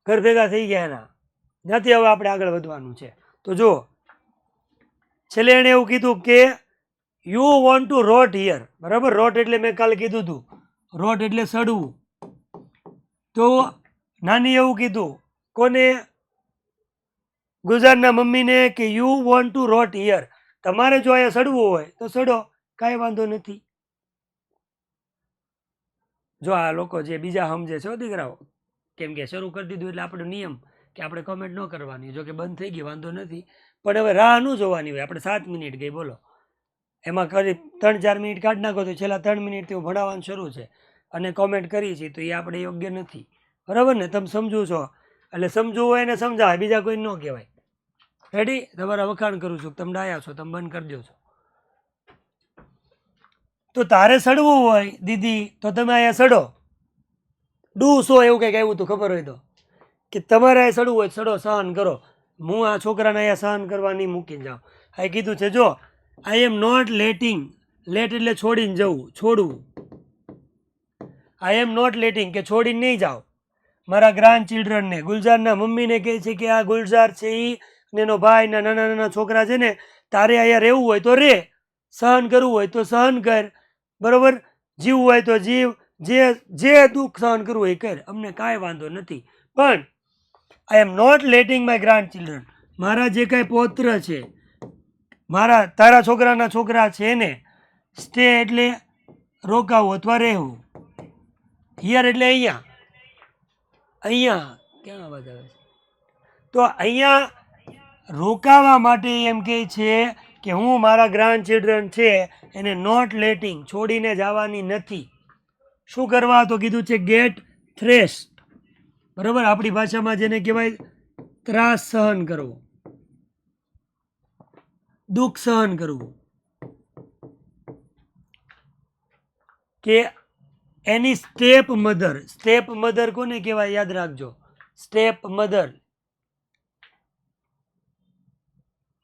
ઘર ભેગા થઈ ગયા એના, ત્યાંથી હવે આપણે આગળ વધવાનું છે. તો જો છેલ્લે એણે એવું કીધું કે you want to rot here, બરાબર. રોટ એટલે મેં કાલે કીધું હતું, રોટ એટલે સડવું. તો નાની એવું કીધું કોને? ગુલજારના મમ્મીને કે you want to rot here, તમારે જો અહીંયા સડવું હોય તો સડો, કાંઈ વાંધો નથી. જો આ લોકો જે બીજા સમજે છે દીકરાઓ, કેમ કે શરૂ કરી દીધું એટલે આપણો નિયમ કે આપણે કોમેન્ટ ન કરવાની. જો કે બંધ થઈ ગઈ વાંધો નથી, પણ હવે રાહ ન જોવાની હોય. આપણે 7 મિનિટ ગઈ બોલો, એમાં કરી 3-4 મિનિટ કાઢી નાખો તો છેલ્લા 3 મિનિટથી હું ભણાવવાનું શરૂ છે અને કોમેન્ટ કરી છે, તો એ આપણે યોગ્ય નથી, બરાબર ને? તમે સમજુ છો એટલે સમજવું હોય ને સમજાય, બીજા કોઈ ન કહેવાય. રેડી? તમારા વખાણ કરું છું, તમે ડાયા છો, તમે બંધ કરી દો છો. તો તારે સડવું હોય દીદી તો તમે અહીંયા સડો, ડુ સો એવું કંઈક આવ્યું હતું, ખબર હોય તો, કે તમારે અહીંયા સડવું હોય સડો, સહન કરો. હું આ છોકરાને અહીંયા સહન કરવા નહીં મૂકીને જાઉં. આ કીધું છે જો, આઈ એમ નોટ લેટિંગ, લેટ એટલે છોડીને જવું, છોડવું. આઈ એમ નોટ લેટિંગ કે છોડીને નહીં જાઓ મારા ગ્રાન્ડ ચિલ્ડ્રનને. ગુલજારના મમ્મીને કહે છે કે આ ગુલજાર છે એ ને એનો ભાઈ ના નાના નાના છોકરા છે ને, તારે અહીંયા રહેવું હોય તો રે, સહન કરવું હોય તો સહન કર, બરાબર. જીવવું હોય તો જીવ, જે દુઃખ સહન કરવું હોય એ કર, અમને કાંઈ વાંધો નથી. પણ I am not letting my grand children, મારા જે કાંઈ પૌત્ર છે, મારા તારા છોકરાના છોકરા છે ને, સ્ટે એટલે રોકાવું અથવા રહેવું, હિયર એટલે અહીંયા, અહીંયા ક્યાં અવાજ આવે છે? તો અહીંયા રોકાવા માટે એમ કહે છે કે હું મારા ગ્રાન્ડ ચિલ્ડ્રન છે એને નોટ લેટિંગ, છોડીને જવાની નથી. શું કરવા? તો કીધું છે ગેટ થ્રેસ્ડ, બરાબર. આપણી ભાષામાં જેને કહેવાય ત્રાસ સહન કરવો, દુઃખ સહન કરવું. કે એની સ્ટેપ મધર, સ્ટેપ મધર કોને કહેવાય યાદ રાખજો, સ્ટેપ મધર.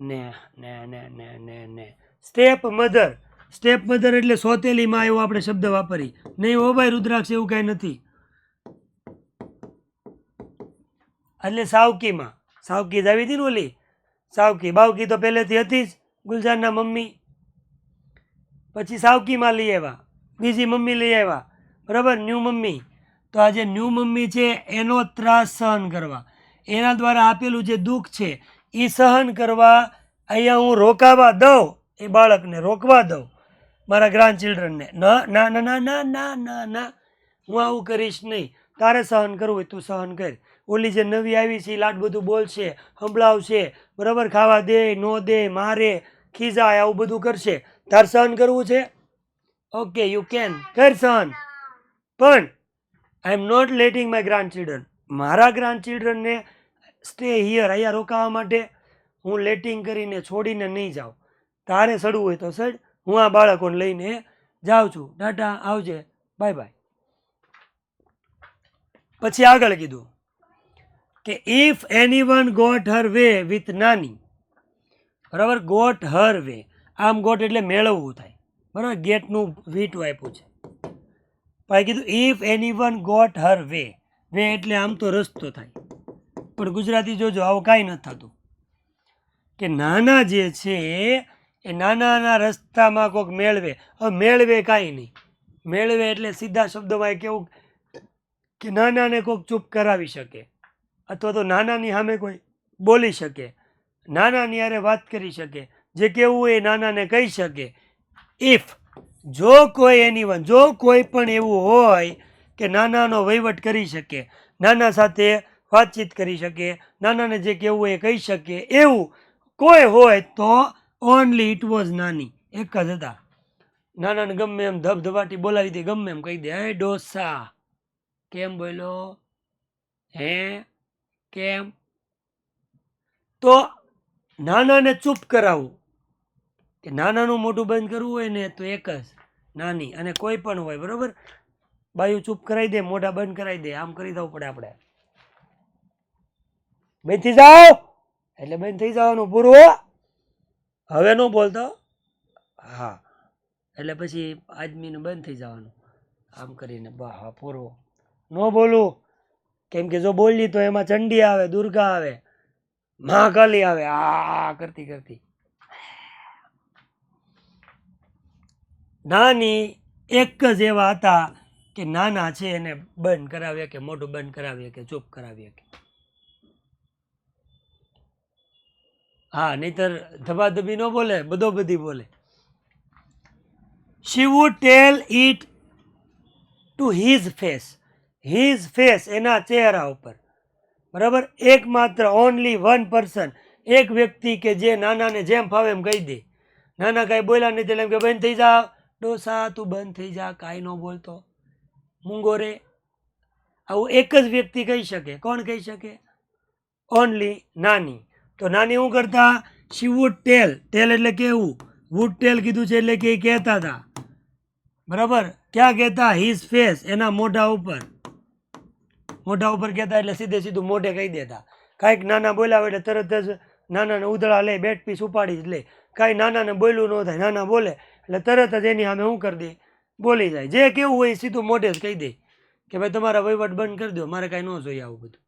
ને ને ને ને ને ને સ્ટેપ મધર, સ્ટેપ મધર એટલે સોતેલી માં, એવો આપણે શબ્દ વાપરી નહીં હો ભાઈ રુદ્રાક્ષ, એવું કઈ નથી. એટલે સાવકી માં, સાવકી જ આવી હતી ને ઓલી સાવકી, બાવકી તો પહેલેથી હતી જ ગુલજારના મમ્મી, પછી સાવકી માં લઈ આવ્યા, બીજી મમ્મી લઈ આવ્યા, બરાબર, ન્યૂ મમ્મી. તો આ જે ન્યૂ મમ્મી છે એનો ત્રાસ સહન કરવા, એના દ્વારા આપેલું જે દુઃખ છે એ સહન કરવા અહીંયા હું રોકાવા દઉં, એ બાળકને રોકવા દઉં, મારા ગ્રાન્ડ ચિલ્ડ્રનને. ના ના ના ના ના ના ના ના, હું આવું કરીશ નહીં. તારે સહન કરવું હોય તું સહન કર. ઓલી જે નવી આવી છે એ લાડ બધું બોલશે, સંભળાવશે, બરાબર, ખાવા દે ન દે, મારે, ખીજાય, આવું બધું કરશે. તારે સહન કરવું છે? ઓકે, યુ કેન, કર સહન. પણ I am not letting my grand children, મારા ગ્રાન્ડ ચિલ્ડ્રનને સ્ટે હિયર, અહીંયા રોકાવા માટે હું લેટિંગ કરીને છોડીને નહીં જાઉં. તારે સડવું હોય તો સડ, હું આ બાળકોને લઈને જાઉં છું, ટાટા, આવજે, બાય બાય. પછી આગળ કીધું કે if anyone got her way with નાની, બરાબર, ગોટ હર વે, આમ ગોટ એટલે મેળવવું થાય, બરાબર, ગેટનું વીટું આપ્યું છે. પછી કીધું if anyone got her way, way એટલે આમ તો રસ્તો થાય, પણ ગુજરાતી જોજો આવું કાંઈ નથી થતું. કે નાના જે છે એ નાના રસ્તામાં કોઈક મેળવે. હવે મેળવે કાંઈ નહીં, મેળવે એટલે સીધા શબ્દોમાં કેવું કે નાનાને કોઈક ચૂપ કરાવી શકે, અથવા તો નાનાની સામે કોઈ બોલી શકે, નાનાની હારે વાત કરી શકે, જે કેવું હોય એ નાનાને કહી શકે. ઇફ, જો કોઈ એનીવન, જો કોઈ પણ એવું હોય કે નાનાનો વહીવટ કરી શકે, નાના સાથે વાતચીત કરી શકે, નાનાને જે કહેવું હોય એ કહી શકે, એવું કોઈ હોય તો ઓનલી ઇટ વોઝ નાની, એક જ હતા. નાનાને ગમે એમ ધબધબાટી બોલાવી દે, ગમે એમ કહી દે, હે ડોસા, કેમ બોલો, હે કેમ. તો નાનાને ચૂપ કરાવવું, કે નાનાનું મોઢું બંધ કરવું હોય ને તો એક જ નાની, અને કોઈ પણ હોય, બરોબર, બાયું ચૂપ કરાવી દે, મોઢા બંધ કરાવી દે, આમ કરી દવું પડે આપણે. બંધ થઈ જાઓ એટલે બંધ થઈ જવાનું, પૂરું, હવે ન બોલતો, હા, એટલે પછી આદમીનું બંધ થઈ જવાનું, આમ કરીને, હા પૂરું, ન બોલું, કેમ કે જો બોલી તો એમાં ચંડી આવે, દુર્ગા આવે, મહાકાલી આવે, આ કરતી કરતી. નાની એક જ એવા હતા કે નાના છે એને બંધ કરાવીએ કે મોઢું બંધ કરાવીએ કે ચૂપ કરાવીએ કે. હા, નહીતર ધબાધબી ન બોલે, બધો બધી બોલે. She would tell it to his face. His face, એના ચહેરા ઉપર. બરાબર, એકમાત્ર ઓનલી વન પર્સન, એક વ્યક્તિ કે જે નાનાને જેમ ફાવે એમ કહી દે. નાના કાંઈ બોલ્યા નહીં એટલે એમ કે બંધ થઈ જા ડોસા, તું બંધ થઈ જા, કાંઈ ન બોલતો, મૂંગો રે. આવું એક જ વ્યક્તિ કહી શકે. કોણ કહી શકે? ઓનલી નાની. તો નાની શું કરતા? શી વુડ ટેલ. ટેલ એટલે કેવું, વુડ ટેલ કીધું છે એટલે કે એ કહેતા હતા. બરાબર, ક્યાં કહેતા? હિઝ ફેસ, એના મોઢા ઉપર. મોઢા ઉપર કહેતા એટલે સીધે સીધું મોઢે કહી દેતા. કાંઈક નાના બોલાવે એટલે તરત જ નાનાને ઉધળા લે, બેટ પીસ ઉપાડી જ લે. કાંઈ નાનાને બોલ્યું ન થાય, નાના બોલે એટલે તરત જ એની સામે શું કરી દે? બોલી જાય. જે કેવું હોય સીધું મોઢે જ કહી દે કે ભાઈ તમારા વહીવટ બંધ કરી દો, મારે કાંઈ ન જોઈએ આવું બધું.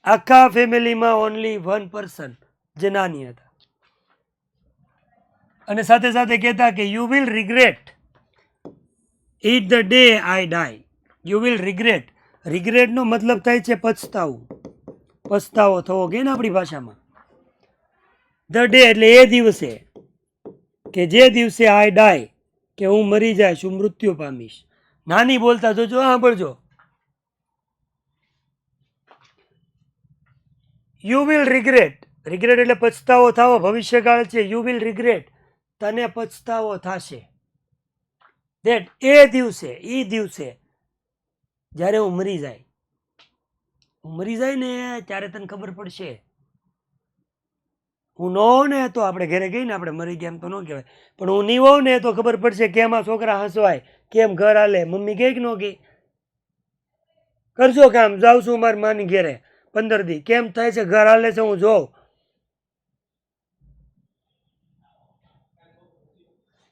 આખા ફેમિલીમાં ઓનલી વન પર્સન જે નાની હતા. અને સાથે સાથે કહેતા કે you will regret it the day I die. You will regret. રિગ્રેટનો મતલબ થાય છે પછતાવું, પછતાવો થવો કે ને આપણી ભાષામાં. ધ ડે એટલે એ દિવસે, કે જે દિવસે આઈ ડાય, કે હું મરી જઈશ, હું મૃત્યુ પામીશ. નાની બોલતા જોજો, સાંભળજો. You will regret. રિગ્રેટ એટલે પછતાવો થવો, ભવિષ્યકાળ છે. યુ વિલ રિગ્રેટ, તને પછતાવો થશે. દેટ, એ દિવસે, એ દિવસે જ્યારે હું મરી જાય. હું મરી જાય ને ત્યારે તને ખબર પડશે. હું ન હોઉં ને તો આપણે ઘરે ગઈ ને આપણે મરી ગયા એમ તો ન કહેવાય, પણ હું નહીં હોઉં ને તો ખબર પડશે કેમ આ છોકરા હસવાય, કેમ ઘર હાલે. મમ્મી કહે કે ન કહે? કરજો કામ, જાઉં છું મારી માની ઘેરે 15 દી, કેમ થાય છે, ઘર હાલે છે, હું જોઉં.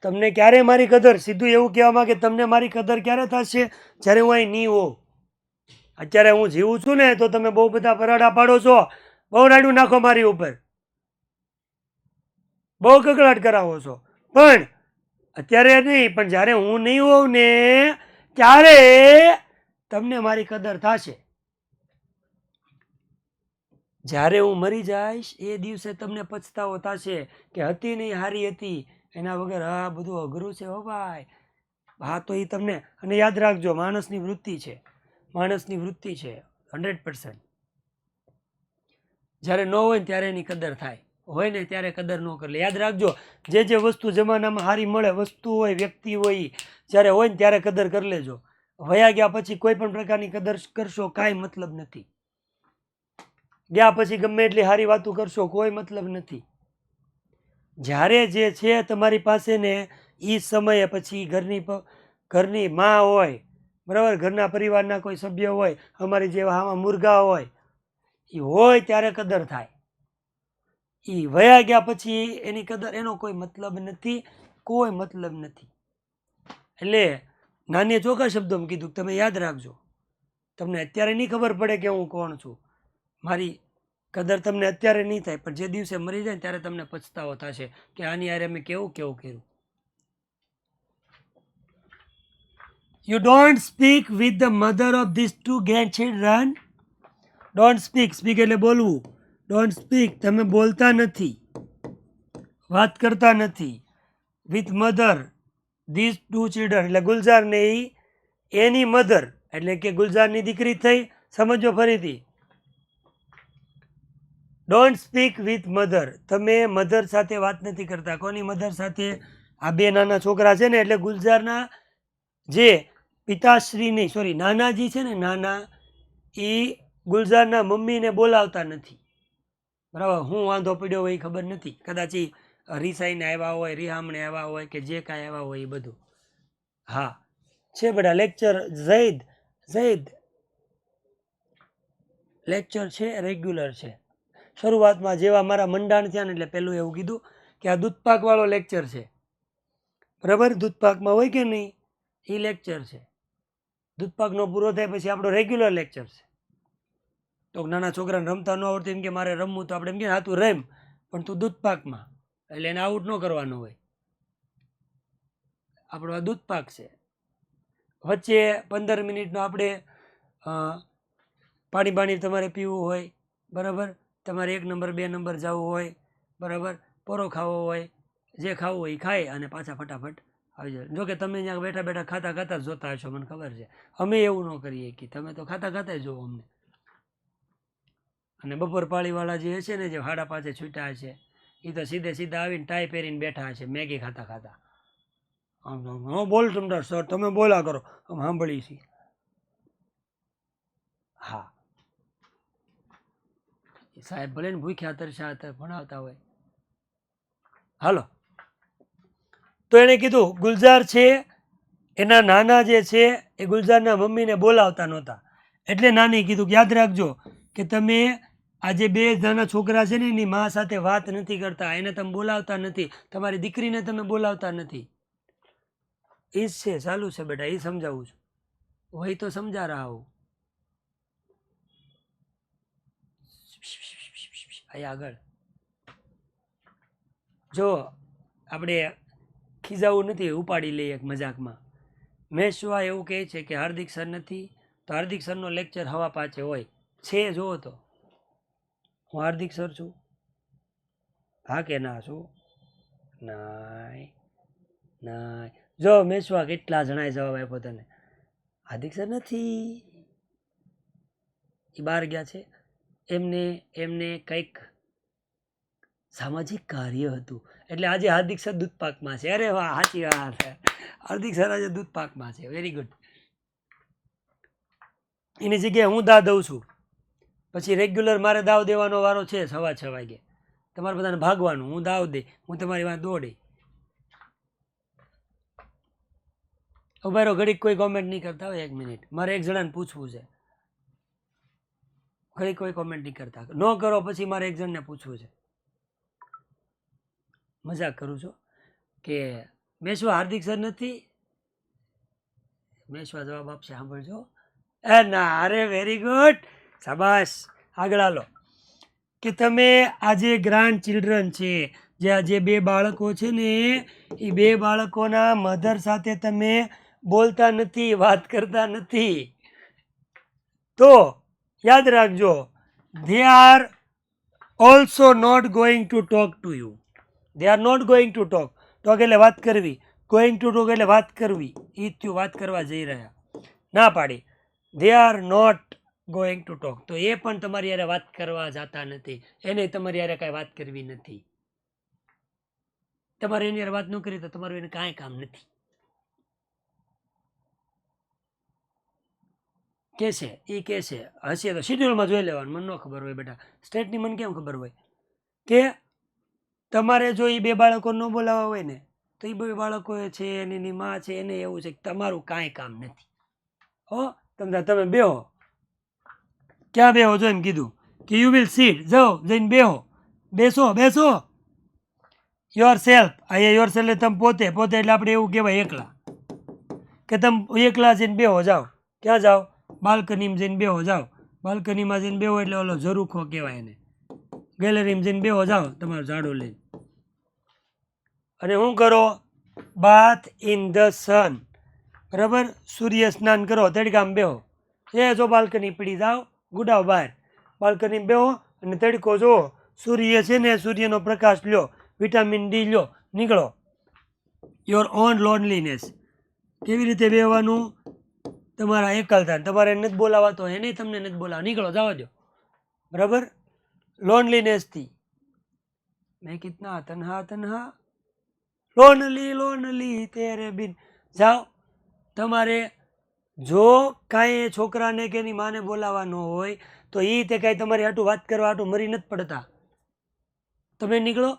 તમને ક્યારે મારી કદર, સીધું એવું કહેવા માંગે તમને મારી કદર ક્યારે થશે? જ્યારે હું અહીં નહીં હોઉં. અત્યારે હું જીવું છું ને તો તમે બહુ બધા પરાડા પાડો છો, બહુ રાડું નાખો મારી ઉપર, બહુ કકળાટ કરાવો છો, પણ અત્યારે નહીં, પણ જ્યારે હું નહીં હોઉં ને ત્યારે તમને મારી કદર થશે. જ્યારે હું મરી જઈશ એ દિવસે તમને પછતાવો થશે કે હતી નહીં, હારી હતી, એના વગર હા બધું અઘરું છે હો ભાઈ. હા, તો એ તમને, અને યાદ રાખજો, માણસની વૃત્તિ છે, માણસની વૃત્તિ છે 100%. જ્યારે ન હોય ને ત્યારે એની કદર થાય, હોય ને ત્યારે કદર ન કરે. યાદ રાખજો, જે જે વસ્તુ જમાનામાં સારી મળે, વસ્તુ હોય, વ્યક્તિ હોય, જ્યારે હોય ને ત્યારે કદર કરી લેજો. વયા ગયા પછી કોઈ પણ પ્રકારની કદર કરશો કાંઈ મતલબ નથી. ગયા પછી ગમે એટલી સારી વાતો કરશો કોઈ મતલબ નથી. જ્યારે જે છે તમારી પાસે ને એ સમયે પછી ઘરની માં હોય, બરાબર, ઘરના પરિવારના કોઈ સભ્ય હોય, અમારી જેવા આમાં મુર્ગા હોય, એ હોય ત્યારે કદર થાય. એ વયા ગયા પછી એની કદર, એનો કોઈ મતલબ નથી, કોઈ મતલબ નથી. એટલે નાની ચોખ્ખા શબ્દોમાં કીધું, તમે યાદ રાખજો. તમને અત્યારે નહીં ખબર પડે કે હું કોણ છું, મારી કદર તમને અત્યારે નહીં થાય, પણ જે દિવસે મરી જાય ત્યારે તમને પછતાવો થશે કે આની યારે મેં કેવું કેવું કર્યું. You don't speak with the mother of this 2 grandchildren. Don't speak. Speak એટલે બોલવું. ડોન્ટ સ્પીક, તમે બોલતા નથી, વાત કરતા નથી. વિથ મધર ધીસ 2 children એટલે ગુલઝાર ને એની મધર, એટલે કે ગુલઝારની દીકરી થઈ. સમજો ફરીથી, ડોન્ટ સ્પીક વિથ મધર, તમે મધર સાથે વાત નથી કરતા. કોની મધર સાથે? આ બે નાના છોકરા છે ને, એટલે ગુલઝારના જે પિતાશ્રીની, સોરી, નાનાજી છે ને, નાના, એ ગુલઝારના મમ્મીને બોલાવતા નથી. બરાબર, હું વાંધો પડ્યો હોય એ ખબર નથી, કદાચ એ રીસાઈને આવ્યા હોય, રિહામણે આવ્યા હોય, કે જે કાંઈ આવ્યા હોય એ બધું. હા, છે બધા લેક્ચર. ઝૈદ લેક્ચર છે, રેગ્યુલર છે. શરૂઆતમાં જેવા મારા મંડાણ થયા ને એટલે પહેલું એવું કીધું કે આ દૂધપાકવાળો લેક્ચર છે. બરાબર, દૂધપાકમાં હોય કે નહીં, એ લેક્ચર છે. દૂધપાકનો પૂરો થાય પછી આપણો રેગ્યુલર લેક્ચર છે. તો નાના છોકરાને રમતા ન આવડતું એમ કે મારે રમવું, તો આપણે એમ કે હા તું રમ, પણ તું દૂધપાકમાં, એટલે એને આઉટ ન કરવાનું હોય. આપણો આ દૂધપાક છે. વચ્ચે 15 મિનિટનો આપણે પાણી તમારે પીવું હોય, બરાબર, તમારે 1 નંબર 2 નંબર જવું હોય, બરાબર, પોરો ખાવો હોય, જે ખાવું હોય એ ખાય અને પાછા ફટાફટ આવી જાય. જોકે તમે અહીંયા બેઠા બેઠા ખાતા ખાતા જ જોતા હશો, મને ખબર છે. અમે એવું ન કરીએ કે તમે તો ખાતા ખાતા જ જોવો અમને. અને બપોર પાળીવાળા જે હશે ને, જે 5:30 છૂટ્યા હશે, એ તો સીધા આવીને ટાઈ પહેરીને બેઠા હશે મેગી ખાતા ખાતા. આમ બોલ તમતાર સર, તમે બોલા કરો, આમ સાંભળીએ છીએ. હા, સાહેબ ભલે ને ભૂખ્યા તરસ્યા ભણાવતા હોય. હાલો, તો એને કીધું ગુલજાર છે એના નાના જે છે એ ગુલજારના મમ્મીને બોલાવતા નહોતા. એટલે નાની કીધું કે યાદ રાખજો કે તમે આ જે 2 નાના છોકરા છે ને એની મા સાથે વાત નથી કરતા, એને તમે બોલાવતા નથી, તમારી દીકરીને તમે બોલાવતા નથી. એ જ છે, ચાલુ છે બેટા, એ સમજાવું છું. વહી તો સમજા રહા હું. અહીંયા આગળ જો આપણે ખીજાવું નથી, ઉપાડી લઈએ એક મજાકમાં. મેશ્વા એવું કહે છે કે હાર્દિક સર નથી, તો હાર્દિક સરનો લેક્ચર 5:15 હોય છે. જુઓ તો હું હાર્દિક સર છું? હા કે ના છું? ના. જો મેશ્વા કેટલા જણાએ જવાબ આપ્યો તને, હાર્દિક સર નથી, એ બહાર ગયા છે, એમને કંઈક સામાજિક કાર્ય હતું, એટલે આજે હાર્દિક સર દૂધપાકમાં છે. અરે વાહ, સાચી વાત છે, હાર્દિક સર આજે દૂધપાકમાં છે. Very good. એની જગ્યાએ હું દાવ દઉં છું, પછી રેગ્યુલર મારે દાવ દેવાનો વારો છે 6:15 વાગે. તમારે બધાને ભાગવાનું, હું દાવ દે, હું તમારી વાત દોડે. ઉભા રહો, ઘડીક કોઈ કોમેન્ટ નહીં કરતા હોય, 1 મિનિટ, મારે એક જણાને પૂછવું છે. ઘડીક કોઈ કોમેન્ટ નહીં કરતા, ન કરો પછી મારે એક જણને પૂછવું છે. મજાક કરું છું કે મેશ્વા હાર્દિક સર નથી. મેશ્વા જવાબ આપશે, સાંભળજો. ના, અરે વેરી ગુડ, શાબાશ. આગળ હાલો, કે તમે આજે ગ્રાન્ડ ચિલ્ડ્રન છે, જે 2 બાળકો છે ને એ 2 બાળકોના મધર સાથે તમે બોલતા નથી, વાત કરતા નથી. તો યાદ રાખજો, they are also not going to talk to you. They are not going to talk. Talk એટલે વાત કરવી, ગોઈંગ ટુ ટોક એટલે વાત કરવી. એ થયું, વાત કરવા જઈ રહ્યા, ના પાડી. they are not going to talk, તો એ પણ તમારી યારે વાત કરવા જતા નથી, એને તમારી યારે કાંઈ વાત કરવી નથી. તમારે એની યારે વાત ન કરી તો તમારું એને કાંઈ કામ નથી. કે છે એ કે છે, હશે તો શેડ્યુલમાં જોઈ લેવાનું, મને ન ખબર હોય બેટા, સ્ટેટની મને કેમ ખબર હોય? કે તમારે જો એ 2 બાળકો ન બોલાવવા હોય ને, તો એ 2 બાળકો છે, એની માં છે, એને એવું છે કે તમારું કાંઈ કામ નથી. હો, તમે બેહો. ક્યાં બેહો? જો એમ કીધું કે યુ વિલ સીટ, જાઓ જઈને બેહો, બેસો યોર સેલ્ફ. અહીંયા યોર સેલ્ફ એટલે તમે પોતે એટલે આપણે એવું કહેવાય એકલા, કે તમે એકલા જઈને બેહો, જાઓ. ક્યાં જાઓ? બાલ્કનીમાં જઈને બેહો, જાઓ. બાલ્કનીમાં જઈને બેહો એટલે ઓલો ઝરૂખો કહેવાય એને. ગેલેરીમાં જઈને બેહો, જાઓ તમારું ઝાડુ લઈને. અને શું કરો? બાથ ઇન ધ સન, બરાબર, સૂર્ય સ્નાન કરો, તડકામાં બેહો. જો બાલ્કની પડી, જાઓ ગુડાઓ બહાર, બાલ્કની બેહો અને તડકો જુઓ, સૂર્ય છે ને, સૂર્યનો પ્રકાશ લ્યો, વિટામિન ડી લ્યો, નીકળો. Your own loneliness. કેવી રીતે બેહવાનું? તમારા એકલતા, તમારે નથી બોલાવા તો એને તમને નથી બોલાવા, નીકળો, જવા દો, બરાબર. લોનલીનેસથી મેં કિતના તન્હા લોનલી તેરે બિન, જાઓ. તમારે જો કાંઈ છોકરાને કે એની માને બોલાવવાનો હોય તો એ તે કાંઈ તમારી હાટું વાત કરવા હાટું મરી નથી પડતા. તમે નીકળો,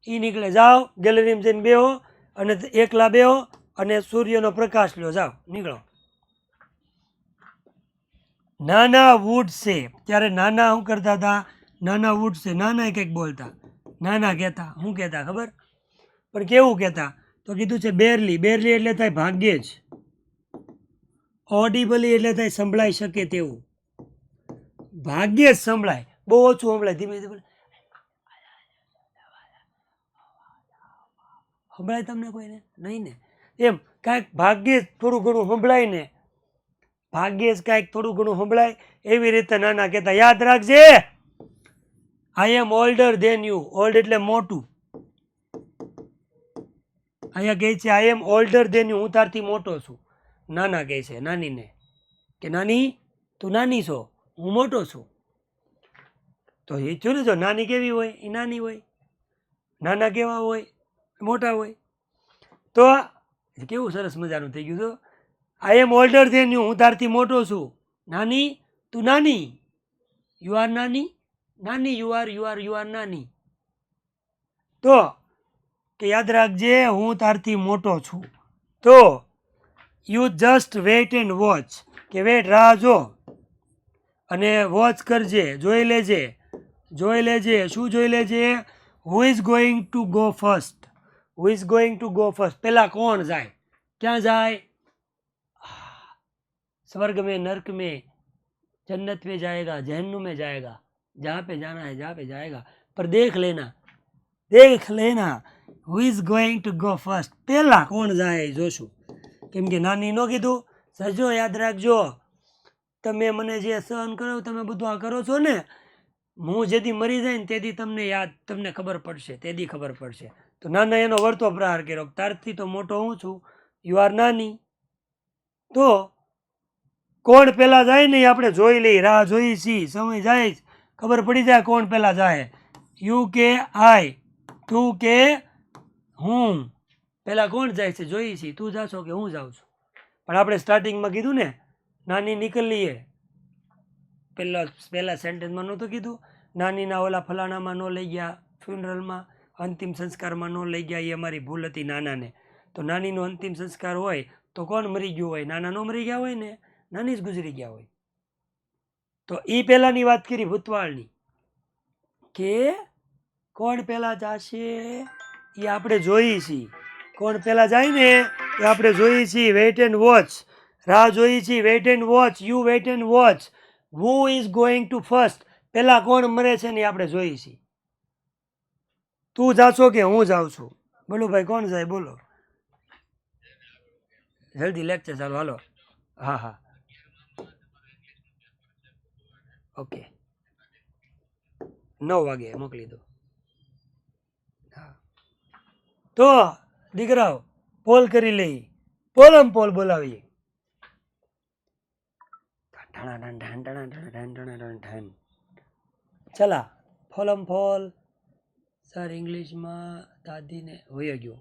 એ નીકળે, જાઓ ગેલેરીમાં જઈને બેહો અને એકલા બેહો અને સૂર્યનો પ્રકાશ લ્યો, જાઓ, નીકળો. નાના વુડ છે, ત્યારે નાના શું કરતા હતા? નાના વુડ છે, નાના કંઈક બોલતા, નાના કહેતા, શું કહેતા ખબર? પણ કેવું કહેતા? તો કીધું છે બેરલી એટલે થાય ભાગ્યે જ. ઓડિબલી એટલે થાય સંભળાઈ શકે તેવું, ભાગ્યે જ સંભળાય, બહુ ઓછું સંભળાય, ધીમે ધીમે સંભળાય તમને કોઈને નહીં ને, એમ કાંઈક ભાગ્યે જ થોડું ઘણું સંભળાય ને, ભાગ્યે જ કાંઈક થોડું ઘણું સંભળાય, એવી રીતે નાના કહેતા. યાદ રાખજે, આઈ એમ ઓલ્ડર ધેન યુ. ઓલ્ડ એટલે મોટું. અહીંયા કહે છે આઈ એમ ઓલ્ડર ધેન યુ, હું તારથી મોટો છું. નાના કહે છે નાનીને કે નાની તું નાની છો, હું મોટો છું. તો એ થયું ને, જો નાની કેવી હોય એ નાની હોય, નાના કેવા હોય મોટા હોય. તો કેવું સરસ મજાનું થઈ ગયું. તો આઈ એમ ઓલ્ડર ધેન યુ, હું તારથી મોટો છું. નાની તું નાની, યુ આર નાની, નાની યુ આર નાની. તો કે યાદ રાખજે હું તારથી મોટો છું. તો you just weight and watch, કે વેટ રાહ જો અને વોચ કરજે, જોઈ લેજે. જોઈ લેજે, શું જોઈ લેજે? Who is going to go first. Who is going to go first, પહેલા કોણ જાય, ક્યાં જાય? स्वर्ग में नर्क में जन्नत में जाएगा, जहन्नुम में जाएगा, जहाँ पे जाना है जहाँ पे जाएगा, पर देख लेना, देख लेना who is going to go first. પહેલા કોણ જાય જોશું. કેમ કે નાની નો કીધું, સજો યાદ રાખજો, તમે મને જે સહન કરો, તમે બધું આ કરો છો ને, હું જેથી મરી જાય ને તેથી તમને ખબર પડશે, તેથી ખબર પડશે. તો નાના એનો વળતો પ્રહાર કર્યો, તારથી તો મોટો હું છું, યુ આર નાની. તો કોણ પેલા જાય ને આપણે જોઈ લઈ, રાહ જોઈ છી, સમય જાય ખબર પડી જાય કોણ પેલા જાય. યુ કે આઈ, તું કે હું, પેલા કોણ જાય છે જોઈ છી, તું જાશો કે હું જાઉં છું. પણ આપણે સ્ટાર્ટિંગમાં કીધું ને, નાની નીકળીએ, પહેલા સેન્ટેન્સમાં નહોતું કીધું, નાનીના ઓલા ફલાણામાં ન લઈ ગયા, ફ્યુનરલમાં અંતિમ સંસ્કારમાં ન લઈ ગયા, એ અમારી ભૂલ હતી નાનાને. તો નાનીનો અંતિમ સંસ્કાર હોય તો કોણ મરી ગયું હોય? નાના નો મરી ગયા હોય ને, નાની જ ગુજરી ગયા હોય. તો એ પહેલાની વાત કરી ભૂતવાળની, કે કોણ પહેલા જશે એ આપણે જોઈએ છીએ. કોણ પહેલા જાય ને એ આપણે જોઈએ છીએ. વેઇટ એન્ડ વોચ, રાહ જોઈએ છીએ. Weight and watch, you weight and watch. Who is going to first, પહેલા કોણ મરે છે ને એ આપણે જોઈએ છીએ. તું જાશો કે હું જાઉં છું? બોલો ભાઈ, કોણ જાય બોલો, જલ્દી લેક્ચર ચાલો, હાલો. હા હા, ઓકે, 9 વાગે મોકલી દો. હા, તો દીકરાઓ પોલ કરી લઈ, પોલમ પોલ બોલાવીએ. ચલા ફોલમ ફોલ. સર ઇંગ્લિશમાં દાદીને વયો ગયો.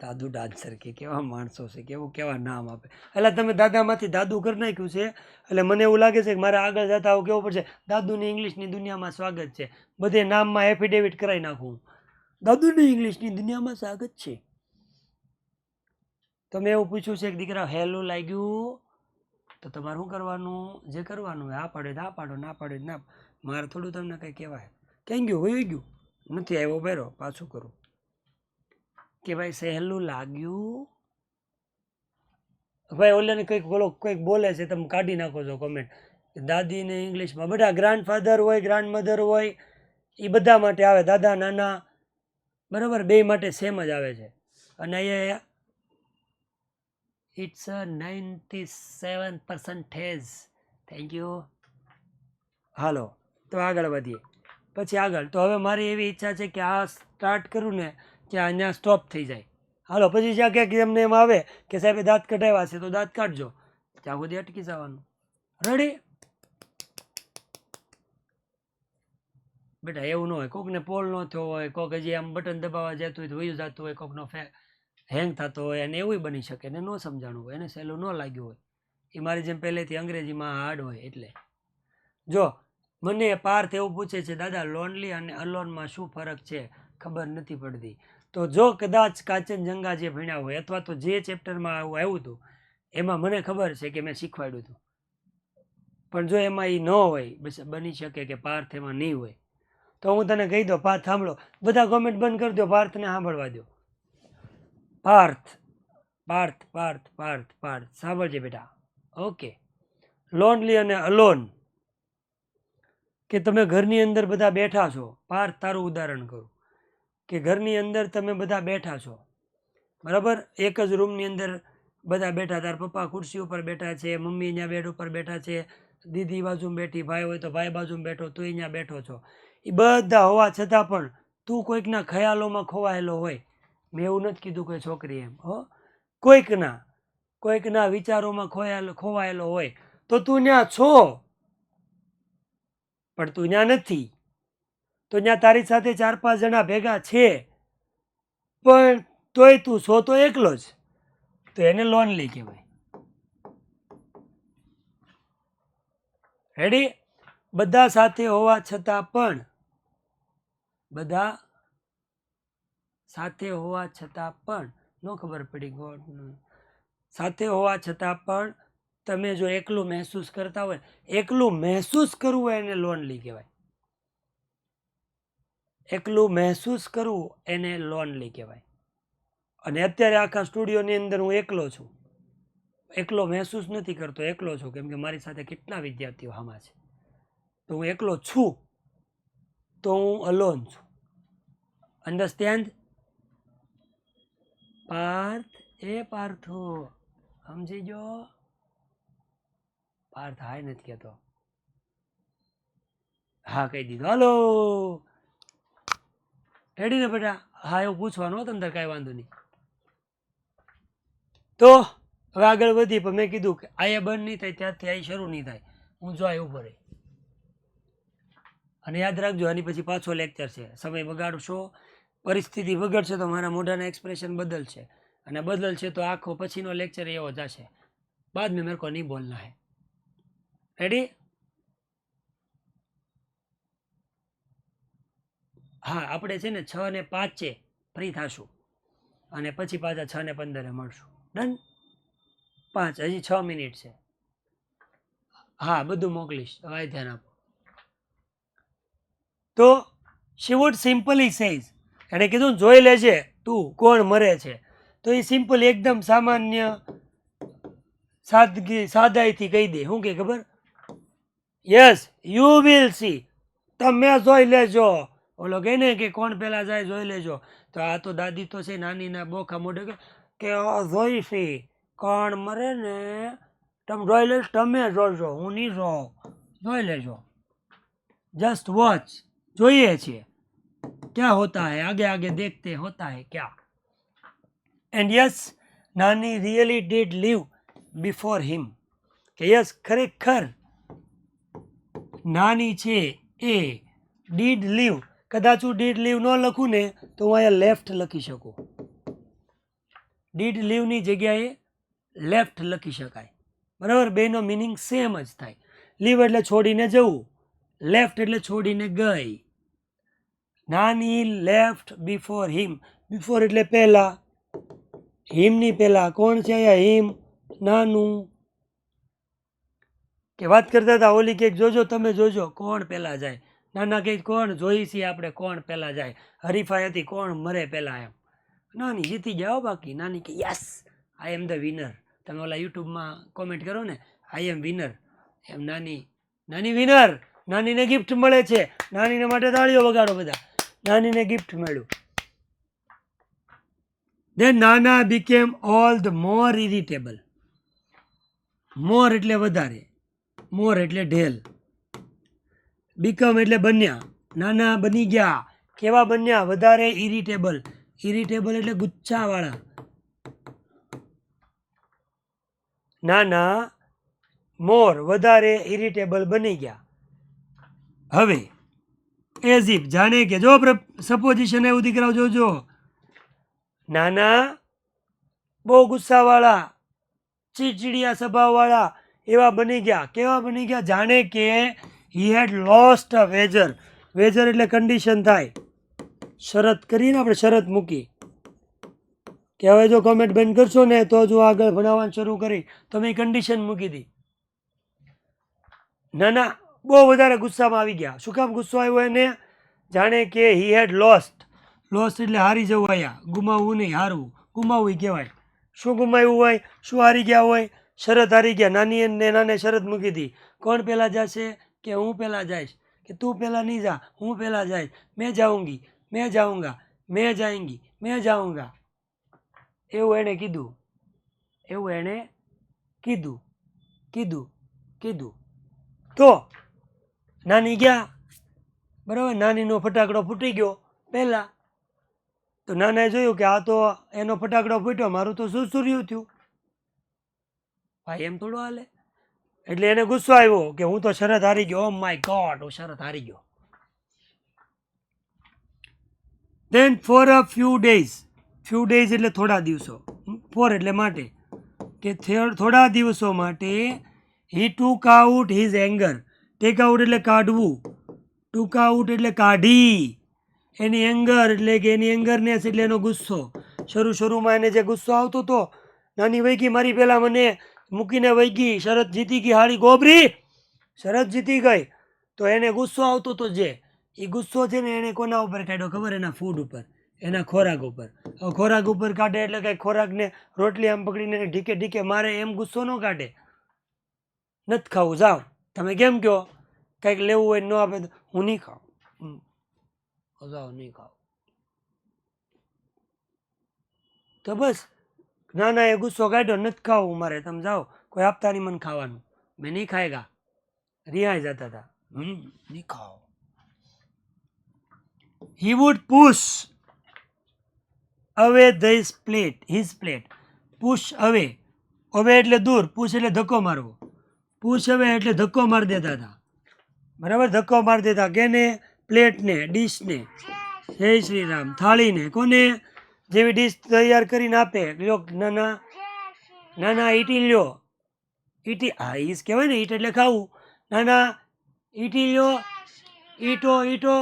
દાદુ ડાન્સર કે કેવા માણસો છે, કેવા નામ આપે. એટલે તમે દાદામાંથી દાદુ કરી નાખ્યું છે, એટલે મને એવું લાગે છે કે મારે આગળ જતા આવું કેવું પડશે, દાદુની ઇંગ્લિશની દુનિયામાં સ્વાગત છે. બધે નામમાં એફિડેવિટ કરાવી નાખું, દાદુની ઇંગ્લિશની દુનિયામાં સ્વાગત છે. તો મેં એવું પૂછ્યું છે કે દીકરા હેલું લાગ્યું, તો તમારે શું કરવાનું? જે કરવાનું હા પાડે હા પાડો, ના પાડે ના. મારે થોડું તમને કંઈ કહેવાય. કેમ ગયું? હોઈ ગયું નથી આવ્યો, બેરો પાછું કરું કે ભાઈ સહેલું લાગ્યું. ભાઈ ઓલાને કંઈક બોલે છે, તમે કાઢી નાખો છો કોમેન્ટ. દાદીને ઇંગ્લિશમાં બધા ગ્રાન્ડફાધર હોય, ગ્રાન્ડમધર હોય, એ બધા માટે આવે, દાદા નાના, બરાબર, બે માટે સેમ જ આવે છે. અને અહીંયા ઇટ્સ 97%. Thank you. હાલો, તો આગળ વધીએ. પછી આગળ તો હવે મારી એવી ઈચ્છા છે કે આ સ્ટાર્ટ કરું ને ત્યાં અહીંયા સ્ટોપ થઈ જાય. હાલો, પછી જ્યાં ક્યાંક એમને એમ આવે કે સાહેબ દાંત કઢાવ્યા છે તો દાંત કાઢજો, ત્યાં સુધી અટકી જવાનું. રેડી બેટા? એવું ન હોય, કોકને પોલ ન થયો હોય, કોક હજી આમ બટન દબાવવા જતું હોય તો વયું જતું હોય, કોકનો હેંગ થતો હોય, અને એવું બની શકે, એને ન સમજાણું હોય, એને સહેલું ન લાગ્યું હોય. એ મારી જેમ પહેલેથી અંગ્રેજીમાં હાર્ડ હોય. એટલે જો મને પાર્થ એવું પૂછે છે, દાદા લોનલી અને અલોનમાં શું ફરક છે, ખબર નથી પડતી. તો જો કદાચ કાંચનજંગા જે ભણ્યા હોય, અથવા તો જે ચેપ્ટરમાં આવું આવ્યું હતું એમાં મને ખબર છે કે મેં શીખવાડ્યું હતું, પણ જો એમાં એ ન હોય, બની શકે કે પાર્થ એમાં નહીં હોય, તો હું તને કહી દો, પાર્થ સાંભળો, બધા કોમેન્ટ બંધ કરી દો, પાર્થને સાંભળવા દો. પાર્થ પાર્થ પાર્થ પાર્થ પાર્થ, સાંભળજે બેટા, ઓકે. લોનલી અને અલોન, કે તમે ઘરની અંદર બધા બેઠા છો. પાર્થ, તારું ઉદાહરણ કરું કે ઘરની અંદર તમે બધા બેઠા છો, બરાબર? એક જ રૂમની અંદર બધા બેઠા. તાર પપ્પા ખુરશી ઉપર બેઠા છે, મમ્મી અહીંયા બેડ ઉપર બેઠા છે, દીદી બાજુમાં બેઠી, ભાઈ હોય તો ભાઈ બાજુમાં બેઠો, તું અહીંયા બેઠો છો. એ બધા હોવા છતાં પણ તું કોઈકના ખ્યાલોમાં ખોવાયેલો હોય. મેં એવું નથી કીધું કોઈ છોકરી એમ, કોઈકના વિચારોમાં ખોવાયેલો હોય તો તું ત્યાં છો, પણ તું ત્યાં નથી. તો ત્યાં તારી સાથે 4-5 જણા ભેગા છે, પણ તોય તું છો તો એકલો જ, તો એને લોનલી કહેવાય. રેડી? બધા સાથે હોવા છતાં પણ, બધા સાથે હોવા છતાં પણ, નો ખબર પડી, ગોડ, સાથે હોવા છતાં પણ તમે જો એકલું મહેસૂસ કરતા હોય, એકલું મહેસૂસ કરવું હોય એને લોનલી કહેવાય. એકલું મહેસૂસ કરવું એને લોનલી કહેવાય. અને અત્યારે આખા સ્ટુડિયોની અંદર હું એકલો છું, એકલો મહેસૂસ નથી કરતો, એકલો છું, કેમ કે મારી સાથે કેટલા વિદ્યાર્થીઓ આમાં છે, તો હું એકલો છું, તો હું અલોન છું. અન્ડરસ્ટેન્ડ? પાર્થ, એ પાર્થો, સમજી જો? પાર્થ હાય નથી કહેતો. હા કહી દીધું. હલો, રેડી ને બેટા? હા, એવું પૂછવાનું હતું અંદર, કાંઈ વાંધો નહીં. તો હવે આગળ વધી, પણ મેં કીધું કે આ બંધ નહીં થાય ત્યારથી આ શરૂ નહીં થાય. હું જો આ ઉપર. અને યાદ રાખજો, આની પછી પાછો લેક્ચર છે. સમય બગાડશો, પરિસ્થિતિ બગડશે તો મારા મોઢાના એક્સપ્રેશન બદલશે, અને બદલશે તો આખો પછીનો લેક્ચર એવો જશે. બાદ મેં મેરે કો નહીં બોલના હે. રેડી? હા, આપણે છે ને 6:05 ફ્રી થશું, અને પછી પાછા 6:15 મળશું. ડન? 5, હજી 6 મિનિટ છે. હા, બધું મોકલીશ, હવે ધ્યાન આપો. તો શી વુડ સિમ્પલી સેઝ, એણે કીધું જોઈ લેજે તું કોણ મરે છે. તો એ સિમ્પલ એકદમ સામાન્ય સાદાઈથી કહી દે. શું કે ખબર? યસ, યુ વિલ સી, તમે જોઈ લેજો. ઓલો કહે ને કે કોણ પેલા જાય જોઈ લેજો, તો આ તો દાદી તો છે નાનીના બોખા મોઢે કે જોઈશી, કોણ મરે ને તમે જોઈ લેજો, તમે જોજો, હું નહીં જોઉં, જોઈ લેજો. જસ્ટ વોચ, જોઈએ છીએ ક્યાં હોતા હૈ, આગે આગે દેખતે હોતા હૈ ક્યાં. એન્ડ યસ, નાની રિયલી ડીડ લીવ બિફોર હિમ, કે યસ, ખરેખર નાની છે એ ડીડ લીવ, કદાચ હું ડીડ લીવ ન લખું ને તો હું અહીંયા લેફ્ટ લખી શકું. ડીડ લીવની જગ્યાએ લેફ્ટ લખી શકાય, બરાબર? બેનો મિનિંગ સેમ જ થાય. લીવ એટલે છોડીને જવું, લેફ્ટ એટલે છોડીને ગઈ. નાની લેફ્ટ બિફોર હિમ, બિફોર એટલે પહેલા, હિમની પહેલા. કોણ છે અહીંયા હિમ? નાનું. કે વાત કરતા હતા ઓલી કે જોજો, તમે જોજો કોણ પહેલા જાય. નાના કે કોણ જોઈ છીએ આપણે, કોણ પહેલા જાય. હરીફાઈ હતી કોણ મરે પહેલા એમ. નાની જીતી જાઓ, બાકી નાની કે yes I am the winner. તમે ઓલા યુટ્યુબમાં કોમેન્ટ કરો ને, આઈ એમ વિનર, એમ નાની વિનર. નાનીને ગિફ્ટ મળે છે, નાનીને માટે તાળીઓ વગાડો બધા, નાનીને ગિફ્ટ મળ્યું. Then Nana became all the more irritable. મોર એટલે વધારે, મોર એટલે ઢેલ, બીકમ એટલે બન્યા. નાના બની ગયા. કેવા બન્યા? વધારે ઇરિટેબલ. ઇરિટેબલ એટલે ગુચ્છાવાળા. નાના મોર વધારે ઇરિટેબલ બની ગયા. હવે એઝ ઇફ, જાણે કે, જો સપોઝિશન એવું દીકરાઓ જોજો, નાના બહુ ગુસ્સાવાળા, ચીડચીડિયા સ્વભાવવાળા એવા બની ગયા. કેવા બની ગયા? જાણે કે હી હેડ લોસ્ટ અ વેજર. વેજર એટલે કન્ડિશન થાય, શરત કરીને આપણે શરત મૂકી કે હવે જો કોમેન્ટ બંધ કરશો ને તો જો આગળ ભણાવવાનું શરૂ કરી, તો મેં કન્ડિશન મૂકી હતી. નાના બહુ વધારે ગુસ્સામાં આવી ગયા. શું કામ ગુસ્સો આવ્યો એને? જાણે કે હી હેડ લોસ્ટ. લોસ્ટ એટલે હારી જવું, અહીંયા ગુમાવવું નહીં, હારવું. ગુમાવવું કહેવાય. શું ગુમાવ્યું હોય? શું હારી ગયા હોય? શરત હારી ગયા. નાની અને નાને શરત મૂકી હતી, કોણ પહેલાં જશે? કે હું પહેલાં જઈશ. કે તું પહેલાં નહીં જા, હું પહેલાં જઈશ. મેં જાઉંગી, મેં જાઉંગા, મેં જાएंगी, મેં જાઉંગા. એવું એણે કીધું, એવું એણે કીધું કીધું કીધું. તો નાની ગયા, બરાબર. નાનીનો ફટાકડો ફૂટી ગયો પહેલાં. તો નાનાએ જોયું કે આ તો એનો ફટાકડો ફૂટ્યો, મારું તો સુરસુર્યું થયું. ભાઈ એમ થોડું હાલે. એટલે એને ગુસ્સો આવ્યો કે હું તો શરત હારી ગયો. ઓ માય ગોડ, હું શરત હારી ગયો. Then for a few days એટલે થોડા દિવસો, ફોર એટલે માટે, કે થોડા દિવસો માટે he took out his anger. Take out એટલે કાઢવું, ટુક આઉટ એટલે કાઢી, એની એંગર એટલે કે એની એંગરનેસ એટલે એનો ગુસ્સો. શરૂમાં એને જે ગુસ્સો આવતો હતો, નાની વૈગી મારી પહેલાં મને મૂકીને વૈગી, શરત જીતી ગઈ, હારી ગોબરી, શરત જીતી ગઈ. તો એને ગુસ્સો આવતો હતો, જે એ ગુસ્સો છે ને એને કોના ઉપર કાઢ્યો ખબર? એના ફૂડ ઉપર, એના ખોરાક ઉપર. હવે ખોરાક ઉપર કાઢે એટલે કંઈ ખોરાકને રોટલી આમ પકડીને ઢીકે ઢીકે મારે એમ ગુસ્સો ન કાઢે. નથી ખાવું, જાઓ તમે કેમ કહો, કંઈક લેવું હોય ન આપે તો હું નહીં ખાઉં, જાઓ નહીં ખાવ. તો બસ નાના એ ગુસ્સો કાઢ્યો, નથી ખાવું મારે, તમે જાઓ, કોઈ આપતા નહીં મને ખાવાનું, મેં નહીં ખાएगा. રિહાઈ જતા હતા, નહીં ખાઓ. He would push away his plate. Push away. away એટલે દૂર, push એટલે ધક્કો મારવો. push away એટલે ધક્કો મારી દેતા હતા, બરાબર. ધક્કો મારી દેતા કેને? પ્લેટને, ડીશને. જય શ્રી રામ. થાળીને. કોને? જેવી ડીશ તૈયાર કરીને આપે, લ્યો નાના, નાના ઈટી લ્યો, ઈટી, હા ઈસ કહેવાય ને, ઈટ એટલે ખાવું. નાના ઈટી લ્યો, ઈટો.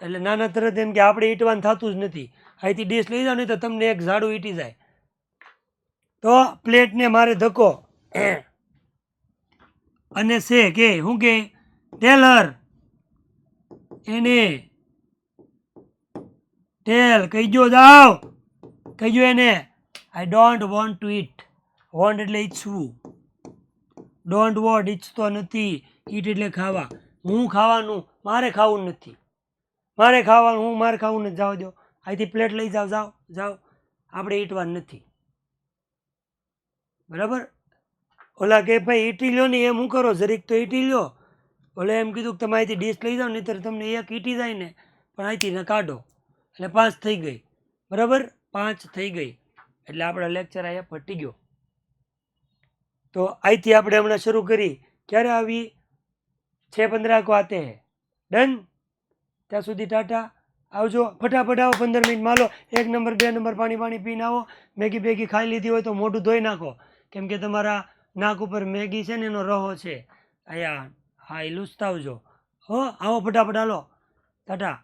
એટલે નાના તરત એમ કે આપણે ઈટવાનું થતું જ નથી, અહીંથી ડીશ લઈ જાઓ નહીં તો તમને એક ઝાડુ ઈટી જાય. તો પ્લેટને મારે ધક્કો. અને સે કે શું કે? ટેલર, એને ટેલ કહીજો, જાઓ કહીજો એને, I don't want to eat. Want એટલે ઈચ્છવું, ડોન્ટ વોન્ટ ઈચ્છતો નથી, ઈટ એટલે ખાવા. હું ખાવાનું, મારે ખાવું નથી, મારે ખાવાનું, હું મારે ખાવું નથી, જાઓ દો, અહીંથી પ્લેટ લઈ જાઓ, જાઓ, આપણે ઈટવાનું નથી, બરાબર. ઓલા કે ભાઈ ઈટી લ્યો ને, એમ શું કરો, જરીક તો ઈટી લ્યો. ઓલે એમ કીધું કે તમે અહીંથી ડીશ લઈ જાઓ, નહીંતર તમને એક ઈટી જાય ને, પણ અહીંથી ને કાઢો. એટલે 5 થઈ ગઈ, બરાબર. 5 થઈ ગઈ એટલે આપણા લેક્ચર અહીંયા પટી ગયો. તો અહીંથી આપણે હમણાં શરૂ કરી, ક્યારે આવી? 6:15 को आते हैं. ડન. ત્યાં સુધી ટાટા, આવજો. ફટાફટ આવો, 15 મિનિટ માલો. 1 નંબર 2 નંબર પાણી પીને આવો. મેગી ખાઈ લીધી હોય તો મોઢું ધોઈ નાખો, કેમ કે તમારા નાક ઉપર મેગી છે ને એનો રહો છે અહીંયા. હા, એ લૂછતા આવજો. હો, આવો ફટાફટ, હાલો ટાટા.